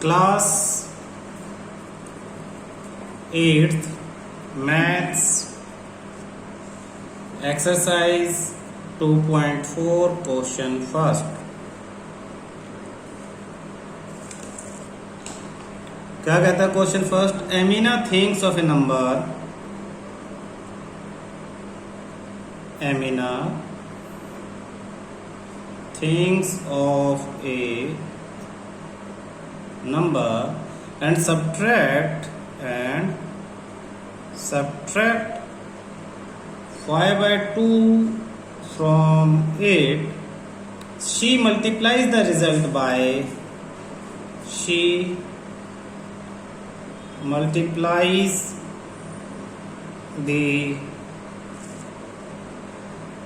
Class 8th maths exercise 2.4 question first. क्या कहता है question first? Amina thinks of a number, Amina thinks of a number and subtract 5/2 from it. She multiplies the result by the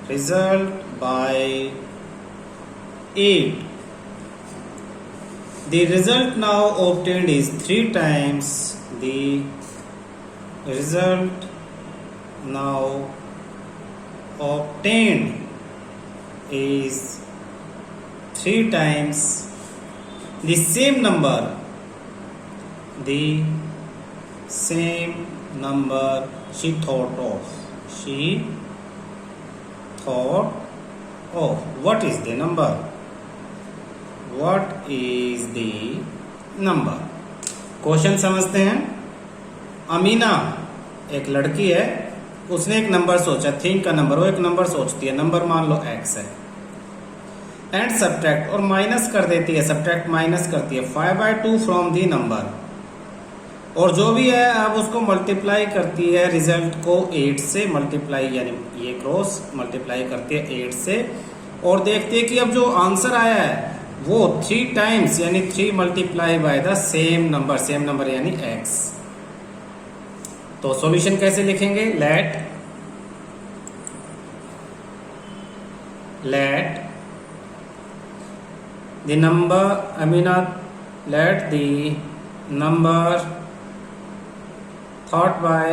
result by 8. The result now obtained is 3 times. The result now obtained is 3 times the same number. The same number she thought of. What is the number? What is the number? Question समझते हैं। अमीना एक लड़की है, उसने एक number सोचा, think का number, वो एक नंबर सोचती है, नंबर मान लो x है, एंड सब्ट्रैक्ट और माइनस कर देती है, सब्ट्रैक्ट माइनस करती है 5/2 फ्रॉम दी नंबर, और जो भी है अब उसको मल्टीप्लाई करती है रिजल्ट को 8 से, मल्टीप्लाई यानी ये क्रॉस मल्टीप्लाई करती है 8 से, और देखती है कि अब जो आंसर आया है वो 3 टाइम्स यानी 3 multiply by the same number यानी x। तो सॉल्यूशन कैसे लिखेंगे? Let the number Amina, let the number thought by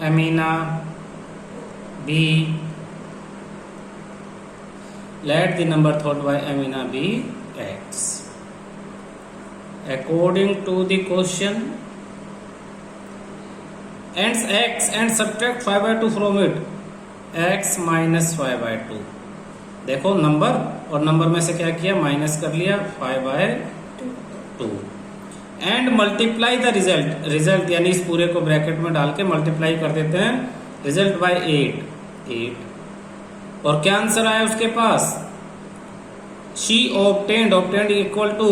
Amina be, let the number thought by Amina be x. According to the question, and x and subtract 5/2 from it, x minus 5/2। देखो number और number में से क्या किया, minus कर लिया 5/2, and multiply the result यानी इस पूरे को ब्रैकेट में डाल के मल्टीप्लाई कर देते हैं रिजल्ट बाय 8। और क्या आंसर आया उसके पास? She obtained equal to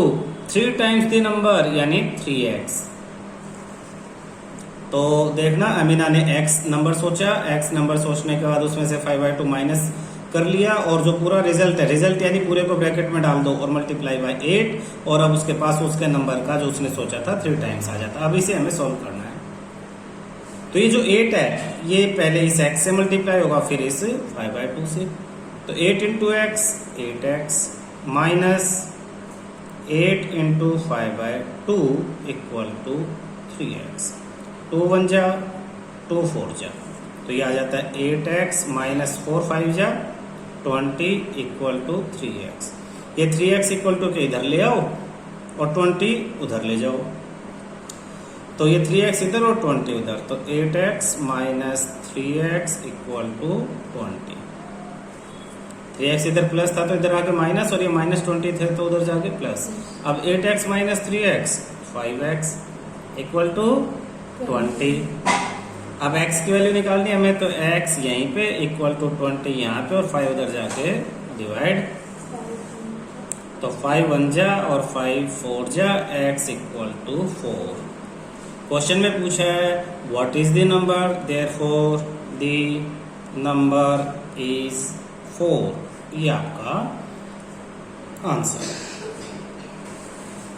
3 times the number यानी 3x। तो देखना, अमीना ने x नंबर सोचा, x नंबर सोचने के बाद उसमें से 5/2 माइनस कर लिया, और जो पूरा रिजल्ट है, रिजल्ट यानी पूरे को ब्रैकेट में डाल दो और मल्टीप्लाई बाय 8, और अब उसके पास उसके नंबर का जो उसने सोचा था 3 टाइम्स आ जाता। अब इसे हमें सॉल्व करना है। तो ये जो 8 है ये पहले इस x से मल्टीप्लाई होगा, फिर इस 5/2 से। तो 8 into x 8x minus 8 into 5/2 equal to 3x। 2 1 जा 2 4 जा, तो ये आ जाता है 8x माइनस 4 5 जा 20 इक्वल टू 3x। ये 3x इक्वल टू के इधर ले आओ और 20 उधर ले जाओ, तो ये 3x इधर और 20 उधर, तो 8x minus 3x equal to 20। 3x इधर प्लस था तो इधर आके माइनस, और ये माइनस 20 थे तो उधर जाके प्लस। अब 8x minus 3x 5x equal to 20। अब x की वैल्यू निकालनी है हमें, तो x यहीं पे इक्वल टू 20 यहाँ पे, और 5 उधर जाके डिवाइड, तो 5 1 जा और 5 4 जा, x इक्वल टू 4। क्वेश्चन में पूछा है what is the number, therefore the number is 4। ये आपका आंसर है।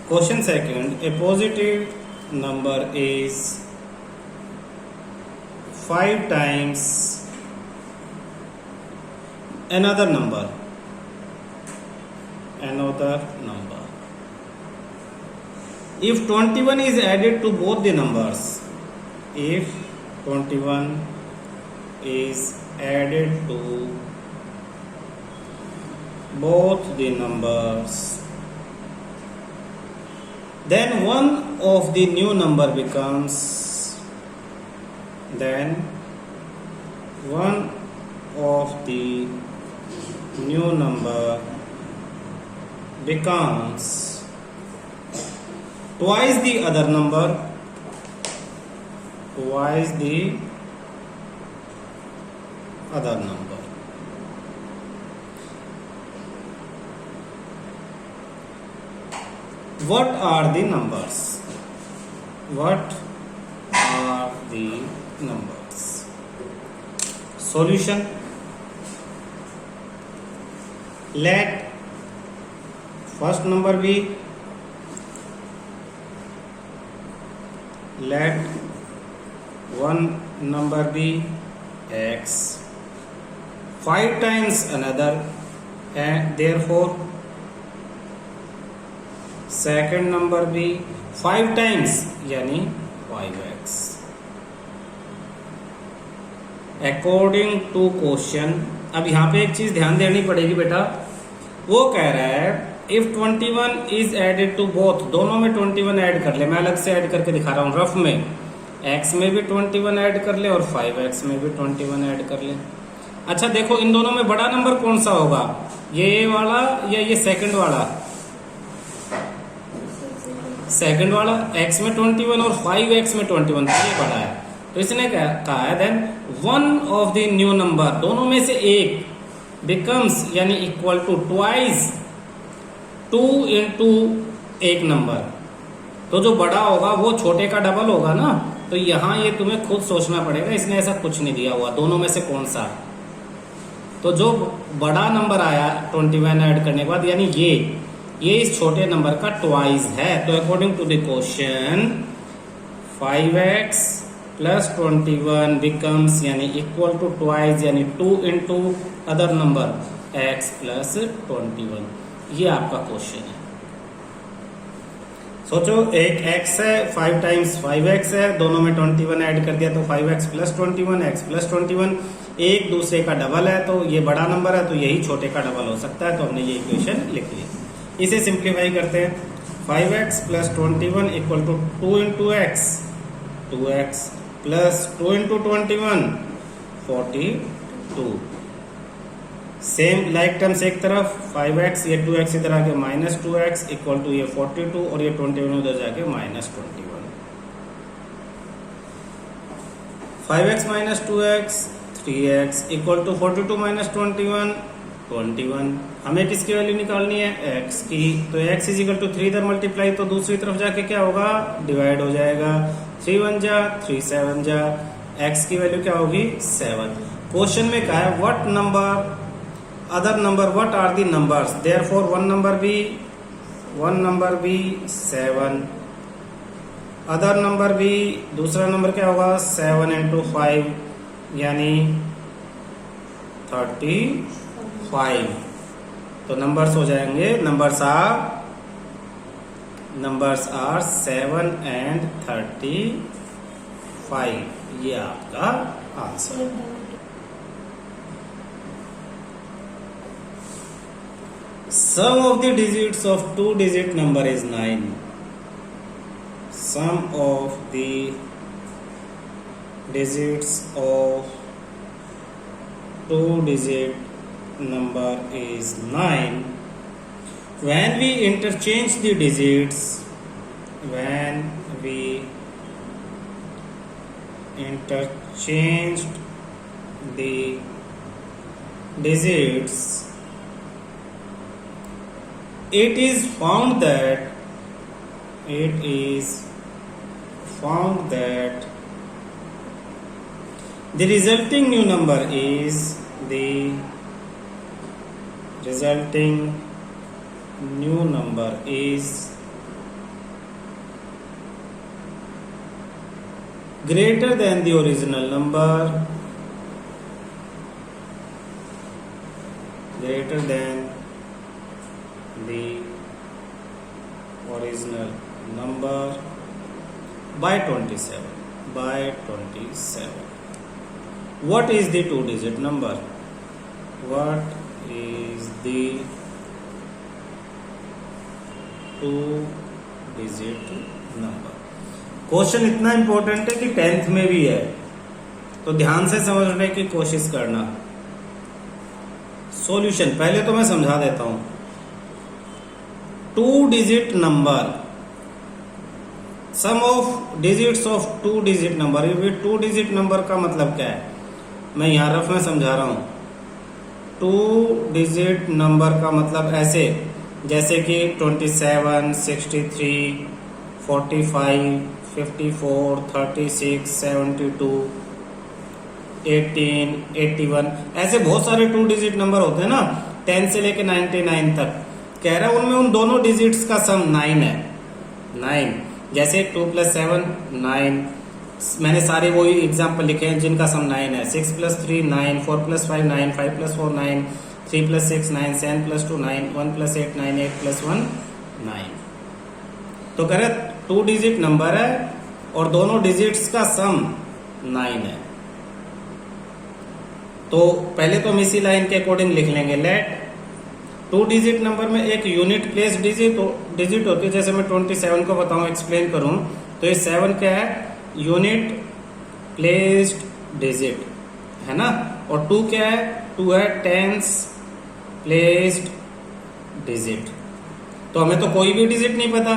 Question second, A positive number is 5 times another number. If 21 is added to both the numbers, if 21 is added to both the numbers, then one of the new number becomes then one of the new number becomes twice the other number, twice the other number. What are the numbers? What are the numbers? Solution. Let first number be, let one number be x 5 times another, and therefore second number भी 5 times यानी 5x. According to question, अब यहाँ पे एक चीज ध्यान देनी पड़ेगी बेटा, वो कह रहा है if 21 is added to both, दोनों में 21 ऐड कर ले. मैं अलग से ऐड करके दिखा रहा हूँ रफ में. x में भी 21 ऐड कर ले और 5x में भी 21 ऐड कर ले. अच्छा देखो इन दोनों में बड़ा नंबर कौन सा होगा, ये वाला या ये सेकंड वाला? सेकंड वाला. x में 21 और 5x में 21, ये बड़ा है. तो इसने कहा है then one of the new number, दोनों में से एक, बिकम्स यानी इक्वल टू ट्वाइस 2 इंटू एक नंबर. तो जो बड़ा होगा वो छोटे का डबल होगा ना. तो यहां ये तुम्हें खुद सोचना पड़ेगा, इसने ऐसा कुछ नहीं दिया हुआ दोनों में से कौन सा. तो जो बड़ा नंबर आया 21 ऐड करने के बाद, यानी ये इस छोटे नंबर का ट्वाइस है. तो according to the question 5x plus 21 becomes यानी इक्वल टू ट्वाइस यानी 2 into other number x plus 21. ये आपका क्वेश्चन है. सोचो एक x है, 5 टाइम्स 5x है, दोनों में 21 ऐड कर दिया तो 5x प्लस 21 x प्लस 21, एक दूसरे का डबल है तो ये बड़ा नंबर है तो यही छोटे का डबल हो सकता है. तो हमने ये इक्वेशन लिख ली. इसे सिंप्लीफाई करते हैं. 5x plus 21 equal to 2 into x, 2x plus 2 into 21 42. Same like terms एक तरफ, 5x ये 2x इधर आके माइनस 2x इक्वल टू ये 42 और ये 21 उधर जाके minus 21. 5x minus 2x 3x equal to 42 minus 21. हमें किसकी वैल्यू निकालनी है, x की. तो x इज इक्वल टू 3 इधर मल्टीप्लाई, तो दूसरी तरफ जाके क्या होगा, डिवाइड हो जाएगा. 3 1 जा 3 7 जा, x की वैल्यू क्या होगी 7. क्वेश्चन में कहा है what number other number, what are the numbers. Therefore one number भी 7, अदर नंबर भी, दूसरा नंबर क्या होगा 7 इंटू 5 यानी 35. तो नंबर्स हो जाएंगे, नंबर्स आर 7 एंड 35. ये आपका answer. Sum of the digits of 2-digit number is 9. Sum of the digits of 2-digit number is 9. When we interchange the digits, when we interchanged the digits, it is found that the resulting new number is greater than the original number, greater than the original number by 27. What is the 2-digit number? What is the 2 digit number. Question इतना important है कि 10th में भी है, तो ध्यान से समझने की कोशिश करना। सॉल्यूशन पहले तो मैं समझा देता हूं। 2 digit number, sum of digits of 2 digit number. ये 2 डिजिट नंबर का मतलब क्या है, मैं यहां रफ में समझा रहा हूं। 2 डिजिट नंबर का मतलब ऐसे जैसे कि 27, 63, 45, 54, 36, 72, 18, 81, ऐसे बहुत सारे 2 डिजिट नंबर होते हैं ना, 10 से लेके 99 तक। कह रहा है उनमें उन दोनों डिजिट्स का सम 9 है। 9 जैसे 2 + 7 9, मैंने सारे वही एग्जाम्पल लिखे हैं जिनका सम 9 है। 6 + 3 9, 4 + 5 9, 5 + 4 9, 3 + 6 9, 7 + 2 9, 1 + 8 9, 8 + 1 9। तो कह रहे 2 डिजिट नंबर है और दोनों डिजिट्स का सम 9 है। तो पहले तो हम इसी लाइन के अकॉर्डिंग लिख लेंगे। लेट 2 डिजिट नंबर में एक यूनिट प्लेस डिजिट होती है। जैसे मैं 27 को बताऊं, एक्सप्लेन करूं, तो ये 7 क्या है, यूनिट प्लेस्ड डिजिट है ना। और 2 क्या है, 2 है टेंस प्लेस्ड डिजिट। तो हमें तो कोई भी डिजिट नहीं पता,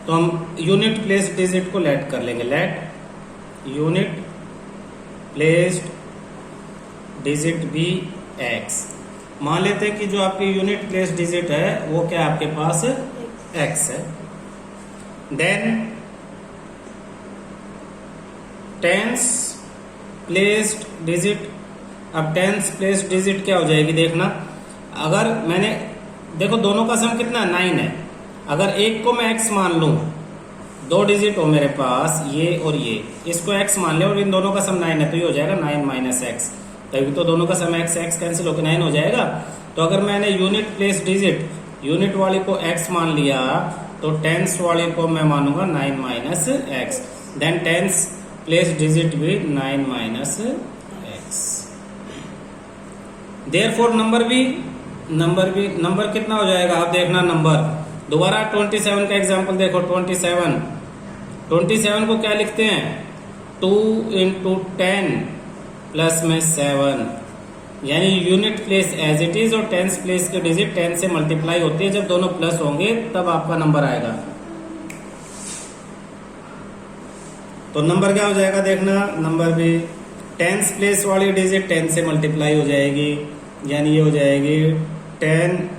तो हम यूनिट प्लेस्ड डिजिट को लेट कर लेंगे। लेट यूनिट प्लेस्ड डिजिट भी x। मान लेते हैं कि जो आपकी यूनिट प्लेस डिजिट है वो क्या आपके पास x है। Then tens placed digit. अब टेंस प्लेस्ड डिजिट क्या हो जाएगी, देखना। अगर मैंने देखो दोनों का सम कितना 9 है। अगर एक को मैं x मान लूं, 2 डिजिट हो मेरे पास, ये और ये, इसको x मान ले और इन दोनों का सम 9 है, तो ये हो जाएगा 9 - x। तभी तो दोनों का सम x कैंसिल होकर 9 हो जाएगा। तो अगर मैंने यूनिट प्लेस डिजिट, यूनिट वाले को x मान लिया, तो टेंस वाले को मैं मानूंगा 9 - x। Then tens place digit भी 9 - x। देयरफॉर नंबर कितना हो जाएगा, आप देखना नंबर। दोबारा 27 का एग्जांपल देखो। 27 को क्या लिखते हैं, 2 × 10 प्लस में 7, यानी unit place as it is और टेंस प्लेस के डिजिट 10 से मल्टीप्लाई होती है। जब दोनों प्लस होंगे तब आपका नंबर आएगा। तो नंबर क्या हो जाएगा, देखना। नंबर भी टेंस प्लेस वाली डिजिट 10 से मल्टीप्लाई हो जाएगी, यानी ये हो जाएगी 10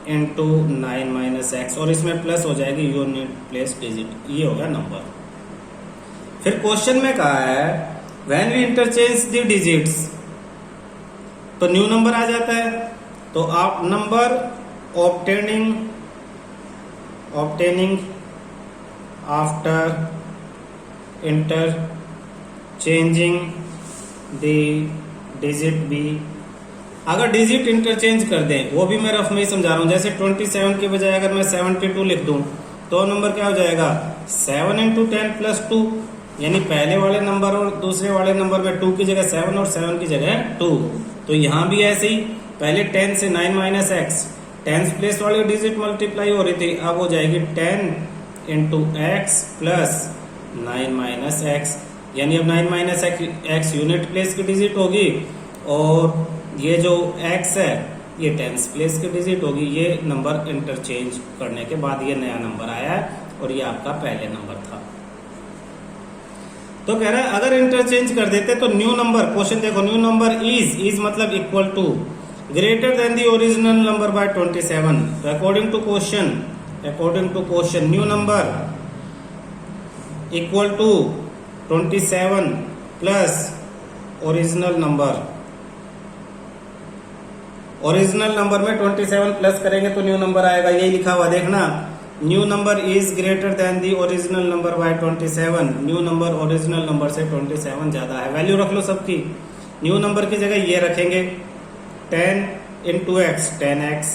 × 9 - x, और इसमें प्लस हो जाएगी यूनिट प्लेस डिजिट। ये होगा नंबर। फिर क्वेश्चन में कहा है when we interchange the digits, तो न्यू नंबर आ जाता है। तो आप number obtaining after interchanging the digit भी। अगर डिजिट इंटरचेंज कर दें, वो भी मैं रफ में ही समझा रहा हूं। जैसे 27 की बजाय अगर मैं 72 लिख दूं, तो नंबर क्या हो जाएगा, 7 × 10 + 2, यानी पहले वाले नंबर और दूसरे वाले नंबर में 2 की जगह 7 और 7 की जगह 2। तो यहां भी ऐसे ही, पहले 10 से 9 - x, टेंस प्लेस वाली डिजिट मल्टीप्लाई हो रही थी, अब हो जाएगी 10 × x प्लस 9 - x, यानी अब 9 - x यूनिट प्लेस की डिजिट होगी, और ये जो x है ये टेंस प्लेस की डिजिट होगी। ये नंबर इंटरचेंज करने के बाद ये नया नंबर आया है, और ये आपका पहले नंबर था। तो कह रहा है अगर इंटरचेंज कर देते तो न्यू नंबर, क्वेश्चन देखो, न्यू नंबर इज मतलब equal to greater than the original number by 27। According to question new number equal to 27 plus original number. Original number में 27 प्लस करेंगे तो न्यू नंबर आएगा, यही लिखा हुआ देखना। New number is greater than the original number by 27। New number original number से 27 ज्यादा है। वैल्यू रख लो सबकी। न्यू नंबर की जगह ये रखेंगे 10 × x 10x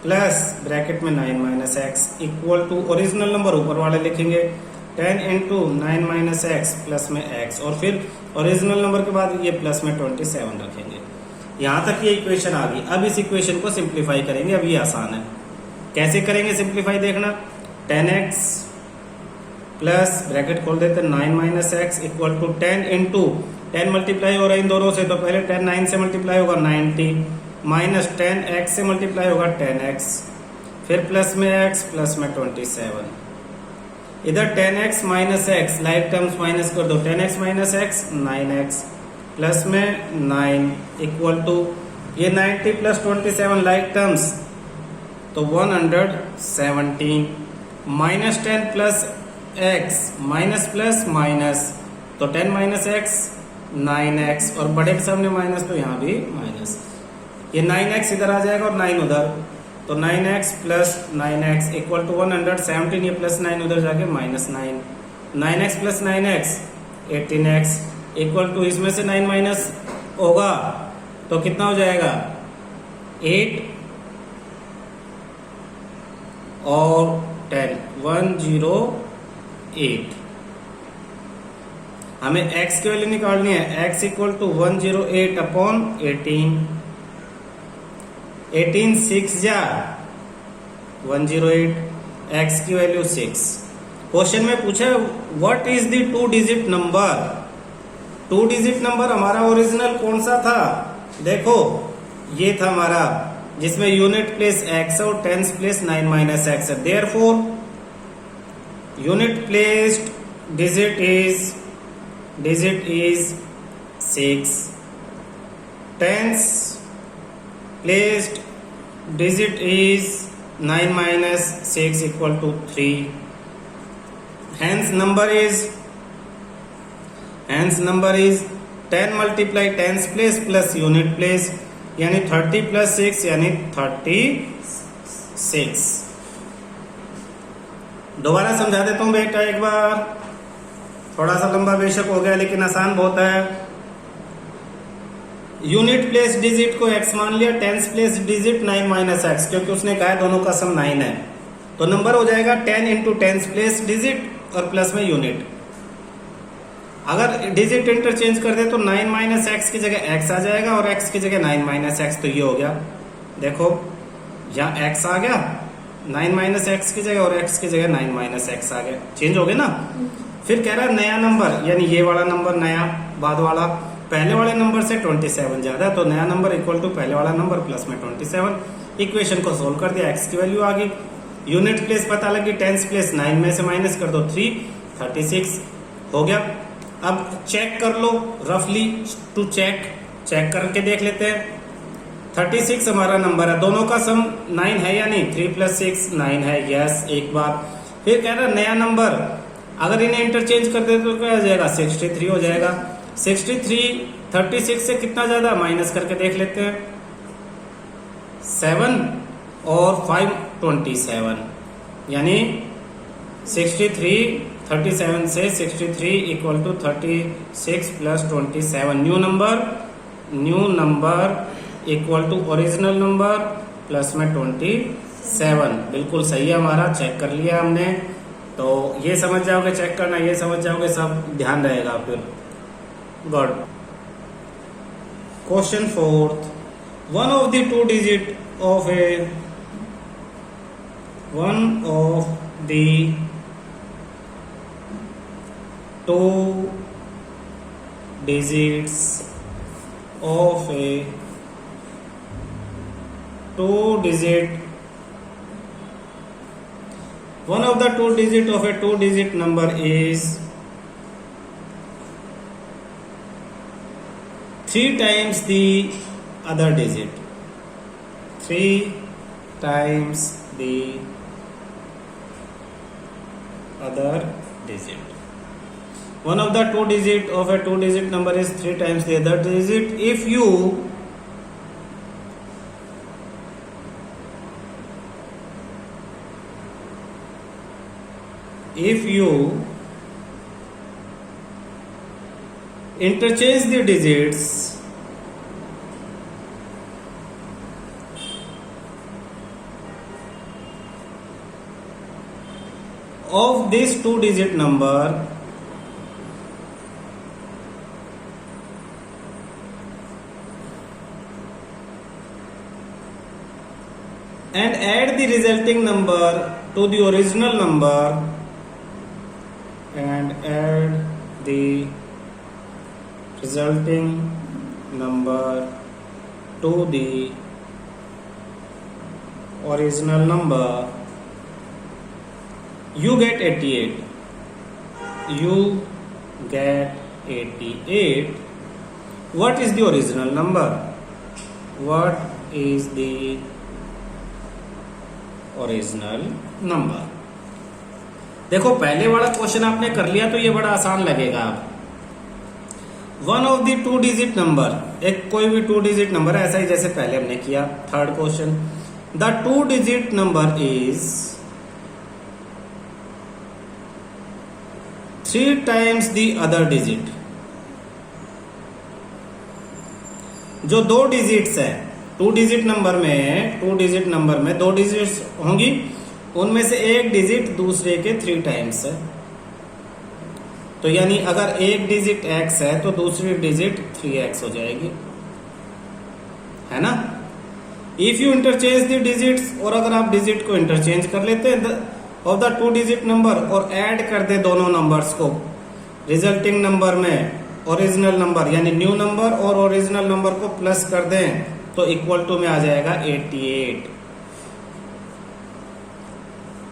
प्लस ब्रैकेट में 9 - x equal to original number ऊपर वाले लिखेंगे 10 × 9 - x प्लस में x, और फिर ओरिजिनल नंबर के बाद ये प्लस में 27 रखेंगे। यहां तक ये इक्वेशन आ गई। अब इस इक्वेशन को सिंप्लीफाई करेंगे। अब ये आसान है, कैसे करेंगे सिंप्लीफाई देखना। 10x प्लस ब्रैकेट खोल देते 9 minus x equal to 10 into 10 multiply हो रहा है इन दोनों से, तो पहले 10 9 से मल्टीप्लाई होगा 90 माइनस 10 एक्स से मल्टीप्लाई होगा 10 एक्स, फिर प्लस में एक्स प्लस में 27। इधर 10x minus x like terms minus कर दो, 10x minus x 9x plus में 9 इक्वल टू ये 90 प्लस 27 लाइक टर्म्स तो 117 minus 10 plus x minus plus minus तो 10 माइनस एक्स 9x और बड़े के सामने माइनस तो यहाँ भी माइनस, ये 9x इधर आ जाएगा और 9 उधर, तो 9x plus 9x equal to 117, ये प्लस 9 उधर जाके minus 9, 9x plus 9x 18x equal to इसमें से 9 माइनस होगा तो कितना हो जाएगा 8 और 10 108। हमें x की वैल्यू निकालनी है, x इक्वल टू 108 अपॉन 18, 18 6 जा 108, x की वैल्यू 6। क्वेश्चन में पूछा what is the 2 digit number, 2 digit number हमारा ओरिजिनल कौन सा था, देखो ये था हमारा जिसमें यूनिट प्लेस x और टेंस प्लेस 9 माइनस एक्स है, therefore unit placed digit is 6, tens placed digit is 9 minus 6 equal to 3, hence number is 10 multiply tens place plus unit place यानी 30 plus 6 यानी 36। दोबारा समझा देता हूं बेटा एक बार, थोड़ा सा लंबा बेशक हो गया लेकिन आसान बहुत है। यूनिट प्लेस डिजिट को x मान लिया, tense place digit 9 minus x, क्योंकि उसने कहा है दोनों का सम 9 है, तो नंबर हो जाएगा 10 इंटू टेंस प्लेस डिजिट और प्लस में यूनिट। अगर डिजिट इंटरचेंज कर दे तो 9 माइनस एक्स की जगह x आ जाएगा और x की जगह 9 माइनस एक्स, तो ये हो गया, देखो यहाँ x आ गया 9 माइनस एक्स की जगह और x की जगह 9 माइनस एक्स आ गया, चेंज हो गया ना। फिर कह रहा है नया नंबर, यानी ये वाला नंबर नया, बाद वाला पहले वाले नंबर से 27 ज्यादा, तो नया नंबर इक्वल टू पहले वाला नंबर प्लस में 27। इक्वेशन को सोल्व कर दिया, x की वैल्यू आ गई, यूनिट प्लेस पता लगी, टेंस प्लेस 9 में से माइनस कर दो 3, 36 हो गया। अब चेक कर लो रफली टू चेक करके देख लेते हैं। 36 हमारा नंबर है, दोनों का सम 9 है या नहीं, 3 प्लस 6 9 है, यस एक बार। फिर कह रहा नया नंबर, अगर इन्हें इंटरचेंज कर दे तो क्या हो जाएगा 63 हो जाएगा। 63 36 से कितना ज्यादा माइनस करके देख लेते हैं, 7 और 5 27, यानी 63 37 से 63 equal to 36 plus 27, new number equal to original number plus में 27, बिल्कुल सही है हमारा, चेक कर लिया हमने। तो ये समझ जाओगे चेक करना, ये समझ जाओगे, सब ध्यान रहेगा फिर। Good. Question 4th, one of the two digit of two digits of a one of the two digit of a two digit number is 3 times the other digit, 3 times the other digit. One of the two digit of a two digit number is 3 times the other digit. If you interchange the digits of this two digit number and add the resulting number to the original number, and add the resulting number to the original number, you get 88. You get 88. What is the original number? What is the original number? देखो पहले वाला question आपने कर लिया तो ये बड़ा आसान लगेगा। One of the 2 digit number, एक कोई भी 2 डिजिट नंबर है, ऐसा ही जैसे पहले हमने किया। Third question, the 2 digit number is 3 times the other digit. जो 2 डिजिट्स है 2 डिजिट नंबर में 2 डिजिट्स होंगी, उनमें से एक डिजिट दूसरे के 3 टाइम्स है। तो यानी अगर एक डिजिट x है तो दूसरी डिजिट 3x हो जाएगी, है ना। If you interchange the digits, और अगर आप डिजिट को इंटरचेंज कर लेते हैं ऑफ द 2 डिजिट नंबर और ऐड कर दे दोनों नंबर्स को, रिजल्टिंग नंबर में ओरिजिनल नंबर यानी न्यू नंबर और ओरिजिनल नंबर को प्लस कर दें तो इक्वल टू में आ जाएगा 88।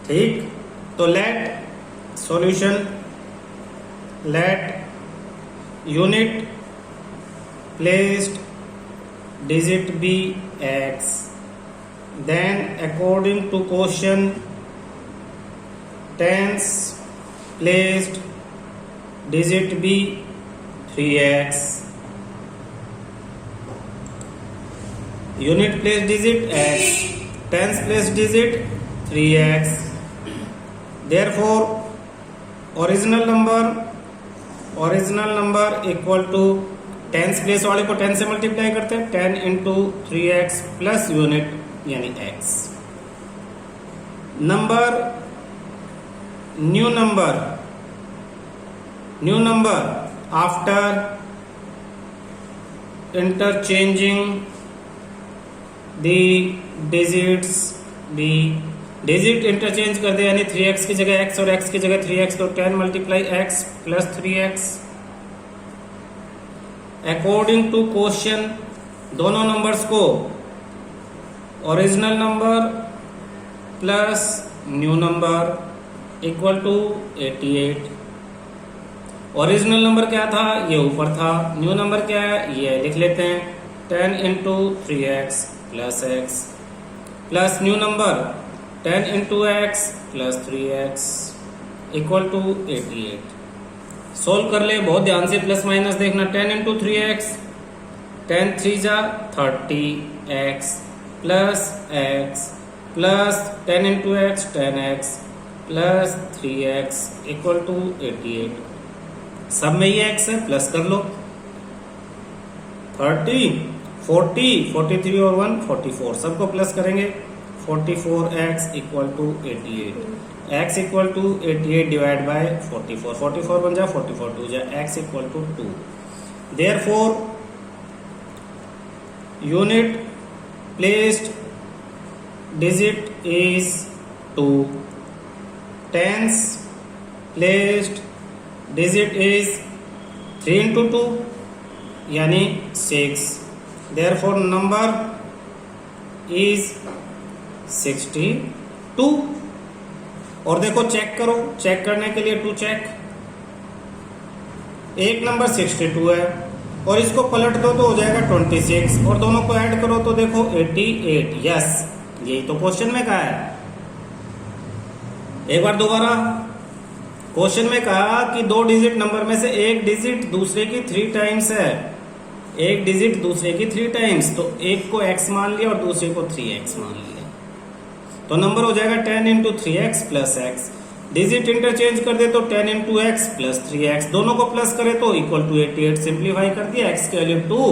ठीक, तो let solution, let unit placed digit be x, then according to quotient tens placed digit b 3x, unit placed digit x, tens placed digit 3x, therefore original number equal to tens place वाले को 10 से multiply करते हैं, 10 into 3x plus unit यानी x। Number new number after interchanging the digits be, digit interchange कर दे यानी 3x की जगह x और x की जगह 3x, तो 10 multiply x plus 3x। According to question दोनों नंबर्स को original number plus new number equal to 88। Original number क्या था, ये ऊपर था। न्यू नंबर क्या है, ये लिख लेते हैं 10 into 3x plus x plus new number 10 into x plus 3x equal to 88। Solve कर ले बहुत ध्यान से, प्लस माइनस देखना। 10 इंटू 3x, 10 3 जा 30x plus x plus 10 into x 10x plus 3x equal to 88। सब में ये x है, प्लस कर लो। 30 40 43 और 1 44, सबको प्लस करेंगे। 44x equal to 88, x equal to 88 divide by 44, 44 बन जा 44 2 जा, x equal to 2। Therefore unit placed digit is 2, tens placed digit is 3 into 2 यानी 6। Therefore number is 62। और देखो चेक करो, चेक करने के लिए टू चेक, एक नंबर 62 है और इसको पलट दो तो हो जाएगा 26 और दोनों को ऐड करो तो देखो 88। यस, यही तो क्वेश्चन में कहा है। एक बार दोबारा, क्वेश्चन में कहा कि 2 डिजिट नंबर में से एक डिजिट दूसरे की 3 टाइम्स है, एक डिजिट दूसरे की 3 टाइम्स, तो एक को x मान लिया और दूसरे को 3x मान लिया, तो नंबर हो जाएगा 10 into 3x plus x। Digit interchange कर दे तो 10 इंटू x प्लस 3x, दोनों को प्लस करे तो इक्वल टू 88। सिंप्लीफाई कर दिया, x की वैल्यू 2,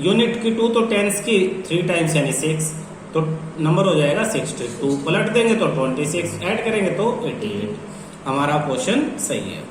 यूनिट की 2 तो टेंस की 3 टाइम्स यानी 6, तो नंबर हो जाएगा 62। पलट देंगे तो 26, ऐड करेंगे तो 88। हमारा क्वेश्चन सही है।